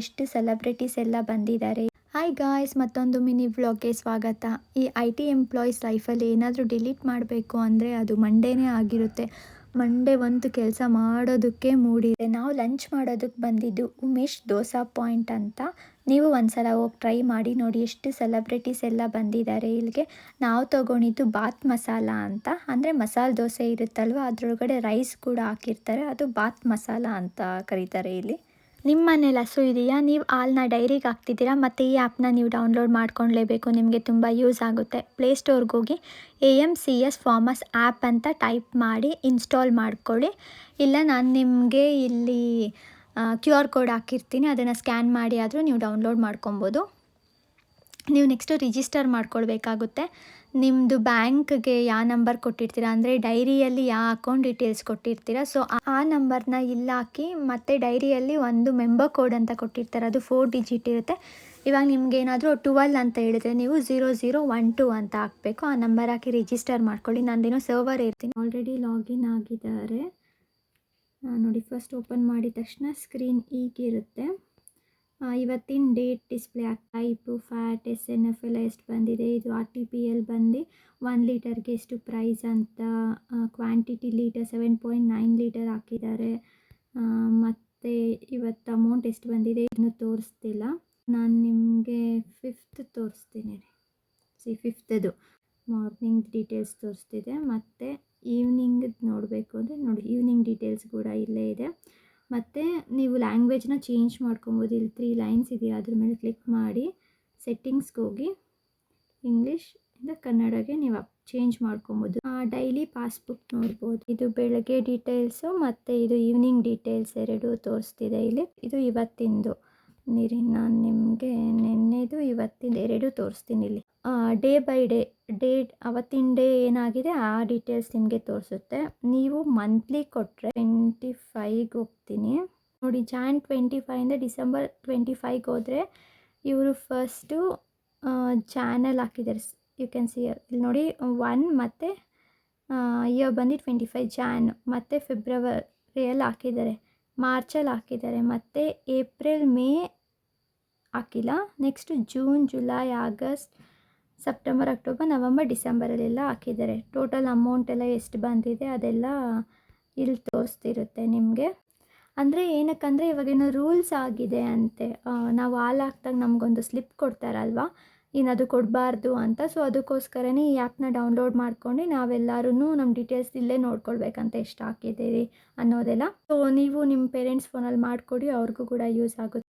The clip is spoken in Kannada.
ಎಷ್ಟು ಸೆಲೆಬ್ರಿಟೀಸ್ ಎಲ್ಲ ಬಂದಿದ್ದಾರೆ. ಹಾಯ್ ಗಾಯ್ಸ್, ಮತ್ತೊಂದು ಮಿನಿ ವ್ಲಾಗ್ಗೆ ಸ್ವಾಗತ. ಈ IT ಎಂಪ್ಲಾಯೀಸ್ ಲೈಫಲ್ಲಿ ಏನಾದರೂ ಡಿಲೀಟ್ ಮಾಡಬೇಕು ಅಂದರೆ ಅದು ಮಂಡೇನೇ ಆಗಿರುತ್ತೆ. ಮಂಡೇ ಒಂದು ಕೆಲಸ ಮಾಡೋದಕ್ಕೆ ಮೂಡಿದೆ. ನಾವು ಲಂಚ್ ಮಾಡೋದಕ್ಕೆ ಬಂದಿದ್ದು ಉಮೇಶ್ ದೋಸಾ ಪಾಯಿಂಟ್ ಅಂತ. ನೀವು ಒಂದ್ಸಲ ಹೋಗಿ ಟ್ರೈ ಮಾಡಿ ನೋಡಿ, ಎಷ್ಟು ಸೆಲೆಬ್ರಿಟೀಸ್ ಎಲ್ಲ ಬಂದಿದ್ದಾರೆ ಇಲ್ಲಿಗೆ. ನಾವು ತೊಗೊಂಡಿದ್ದು ಬಾತ್ ಮಸಾಲ ಅಂತ, ಅಂದರೆ ಮಸಾಲೆ ದೋಸೆ ಇರುತ್ತಲ್ವ ಅದರೊಳಗಡೆ ರೈಸ್ ಕೂಡ ಹಾಕಿರ್ತಾರೆ, ಅದು ಬಾತ್ ಮಸಾಲ ಅಂತ ಕರೀತಾರೆ ಇಲ್ಲಿ. ನಿಮ್ಮ ಮನೇಲಿ ಹಸು ಇದೆಯಾ? ನೀವು ಹಾಲನ್ನ ಡೈರಿಗೆ ಹಾಕ್ತಿದ್ದೀರಾ? ಮತ್ತು ಈ ಆ್ಯಪ್ನ ನೀವು ಡೌನ್ಲೋಡ್ ಮಾಡ್ಕೊಳ್ಳೇಬೇಕು, ನಿಮಗೆ ತುಂಬ ಯೂಸ್ ಆಗುತ್ತೆ. ಪ್ಲೇಸ್ಟೋರ್ಗೆ ಹೋಗಿ AMCS ಫಾರ್ಮರ್ಸ್ ಆ್ಯಪ್ ಅಂತ ಟೈಪ್ ಮಾಡಿ ಇನ್ಸ್ಟಾಲ್ ಮಾಡ್ಕೊಳ್ಳಿ. ಇಲ್ಲ ನಾನು ನಿಮಗೆ ಇಲ್ಲಿ QR ಕೋಡ್ ಹಾಕಿರ್ತೀನಿ, ಅದನ್ನು ಸ್ಕ್ಯಾನ್ ಮಾಡಿ ಆದರೂ ನೀವು ಡೌನ್ಲೋಡ್ ಮಾಡ್ಕೊಬೋದು. ನೀವು ನೆಕ್ಸ್ಟು ರಿಜಿಸ್ಟರ್ ಮಾಡ್ಕೊಳ್ಬೇಕಾಗುತ್ತೆ. ನಿಮ್ಮದು ಬ್ಯಾಂಕ್ಗೆ ಯಾವ ನಂಬರ್ ಕೊಟ್ಟಿರ್ತೀರ, ಅಂದರೆ ಡೈರಿಯಲ್ಲಿ ಯಾವ ಅಕೌಂಟ್ ಡೀಟೇಲ್ಸ್ ಕೊಟ್ಟಿರ್ತೀರ, ಸೊ ಆ ನಂಬರ್ನ ಇಲ್ಲಿ ಹಾಕಿ, ಮತ್ತು ಡೈರಿಯಲ್ಲಿ ಒಂದು ಮೆಂಬರ್ ಕೋಡ್ ಅಂತ ಕೊಟ್ಟಿರ್ತಾರೆ, ಅದು 4 ಡಿಜಿಟ್ ಇರುತ್ತೆ. ಇವಾಗ ನಿಮ್ಗೇನಾದರೂ 12 ಅಂತ ಹೇಳಿದ್ರೆ ನೀವು 0012 ಅಂತ ಹಾಕಬೇಕು. ಆ ನಂಬರ್ ಹಾಕಿ ರಿಜಿಸ್ಟರ್ ಮಾಡ್ಕೊಳ್ಳಿ. ನಂದೇನೋ ಸರ್ವರ್ ಇರ್ತೀನಿ, ಆಲ್ರೆಡಿ ಲಾಗಿನ್ ಆಗಿದ್ದಾರೆ ನೋಡಿ. ಫಸ್ಟ್ ಓಪನ್ ಮಾಡಿದ ತಕ್ಷಣ ಸ್ಕ್ರೀನ್ ಹೀಗಿರುತ್ತೆ. ಇವತ್ತಿನ date display type, fat, SNF ಎಲ್ಲ ಎಷ್ಟು ಬಂದಿದೆ, ಇದು RTPL ಬಂದು 1 ಲೀಟರ್ಗೆ ಎಷ್ಟು ಪ್ರೈಸ್ ಅಂತ, ಕ್ವಾಂಟಿಟಿ ಲೀಟರ್ 7.9 ಲೀಟರ್ ಹಾಕಿದ್ದಾರೆ. ಮತ್ತು ಇವತ್ತು ಅಮೌಂಟ್ ಎಷ್ಟು ಬಂದಿದೆ ಇನ್ನೂ ತೋರಿಸ್ತಿಲ್ಲ. ನಾನು ನಿಮಗೆ 5th ತೋರಿಸ್ತೀನಿ ರೀ. 5th morning details ತೋರಿಸ್ತಿದೆ. ಮತ್ತು ಈವ್ನಿಂಗ್ ನೋಡಬೇಕು ಅಂದರೆ ನೋಡಿ, ಈವ್ನಿಂಗ್ ಡೀಟೇಲ್ಸ್ ಕೂಡ ಇಲ್ಲೇ ಇದೆ. ಮತ್ತು ನೀವು ಲ್ಯಾಂಗ್ವೇಜ್ನ ಚೇಂಜ್ ಮಾಡ್ಕೊಬೋದು. ಇಲ್ಲಿ 3 ಲೈನ್ಸ್ ಇದೆಯಾ, ಅದ್ರ ಮೇಲೆ ಕ್ಲಿಕ್ ಮಾಡಿ ಸೆಟ್ಟಿಂಗ್ಸ್ಗೆ ಹೋಗಿ ಇಂಗ್ಲೀಷಿಂದ ಕನ್ನಡಗೆ ನೀವು ಚೇಂಜ್ ಮಾಡ್ಕೊಬೋದು. ಡೈಲಿ ಪಾಸ್ಬುಕ್ ನೋಡ್ಬೋದು. ಇದು ಬೆಳಗ್ಗೆ ಡೀಟೇಲ್ಸು ಮತ್ತು ಇದು ಈವ್ನಿಂಗ್ ಡೀಟೇಲ್ಸ್ ಎರಡೂ ತೋರಿಸ್ತಿದೆ ಇಲ್ಲಿ. ಇದು ಇವತ್ತಿಂದು ನೀರಿ, ನಾನು ನಿಮಗೆ ನಿನ್ನೆದು ಇವತ್ತಿಂದು ಎರಡೂ ತೋರಿಸ್ತೀನಿ ಇಲ್ಲಿ. ಡೇ ಬೈ ಡೇ ಅವತ್ತಿನ ಡೇ ಏನಾಗಿದೆ ಆ ಡೀಟೇಲ್ಸ್ ನಿಮಗೆ ತೋರಿಸುತ್ತೆ. ನೀವು ಮಂತ್ಲಿ ಕೊಟ್ಟರೆ 25ಗೆ ಹೋಗ್ತೀನಿ ನೋಡಿ. ಜಾನ್ 25ಇಂದ ಡಿಸೆಂಬರ್ 25ಗೆ ಹೋದರೆ ಇವರು ಫಸ್ಟು ಚಾನಲ್ ಹಾಕಿದ್ದಾರೆ. ಯು ಕ್ಯಾನ್ ಸಿ ಇಲ್ಲಿ ನೋಡಿ, 1 ಮತ್ತು ಇಯರ್ ಬಂದು 25 ಜಾನ್, ಮತ್ತು ಫೆಬ್ರವರಿಯಲ್ಲಿ ಹಾಕಿದ್ದಾರೆ, ಮಾರ್ಚಲ್ಲಿ ಹಾಕಿದ್ದಾರೆ, ಮತ್ತು ಏಪ್ರಿಲ್ ಮೇ ಹಾಕಿಲ್ಲ. Next June, July, August, September, October, November, ಡಿಸೆಂಬರಲ್ಲೆಲ್ಲ ಹಾಕಿದ್ದಾರೆ. ಟೋಟಲ್ ಅಮೌಂಟ್ ಎಲ್ಲ ಎಷ್ಟು ಬಂದಿದೆ ಅದೆಲ್ಲ ಇಲ್ಲಿ ತೋರಿಸ್ತಿರುತ್ತೆ ನಿಮಗೆ. ಅಂದರೆ ಏನಕ್ಕಂದರೆ ಇವಾಗೇನೋ ರೂಲ್ಸ್ ಆಗಿದೆ ಅಂತೆ. ನಾವು ಹಾಲು ಹಾಕ್ದಾಗ ನಮಗೊಂದು ಸ್ಲಿಪ್ ಕೊಡ್ತಾರಲ್ವ, ಅದು ಕೊಡಬಾರ್ದು ಅಂತ. ಸೊ ಅದಕ್ಕೋಸ್ಕರನೇ ಈ ಆ್ಯಪ್ನ ಡೌನ್ಲೋಡ್ ಮಾಡ್ಕೊಂಡು ನಾವೆಲ್ಲರೂ ನಮ್ಮ ಡೀಟೇಲ್ಸ್ ಇಲ್ಲೇ ನೋಡ್ಕೊಳ್ಬೇಕಂತ, ಎಷ್ಟು ಹಾಕಿದ್ದೀರಿ ಅನ್ನೋದೆಲ್ಲ. ಸೊ ನೀವು ನಿಮ್ಮ ಪೇರೆಂಟ್ಸ್ ಫೋನಲ್ಲಿ ಮಾಡಿಕೊಡಿ, ಅವ್ರಿಗೂ ಕೂಡ ಯೂಸ್ ಆಗುತ್ತೆ.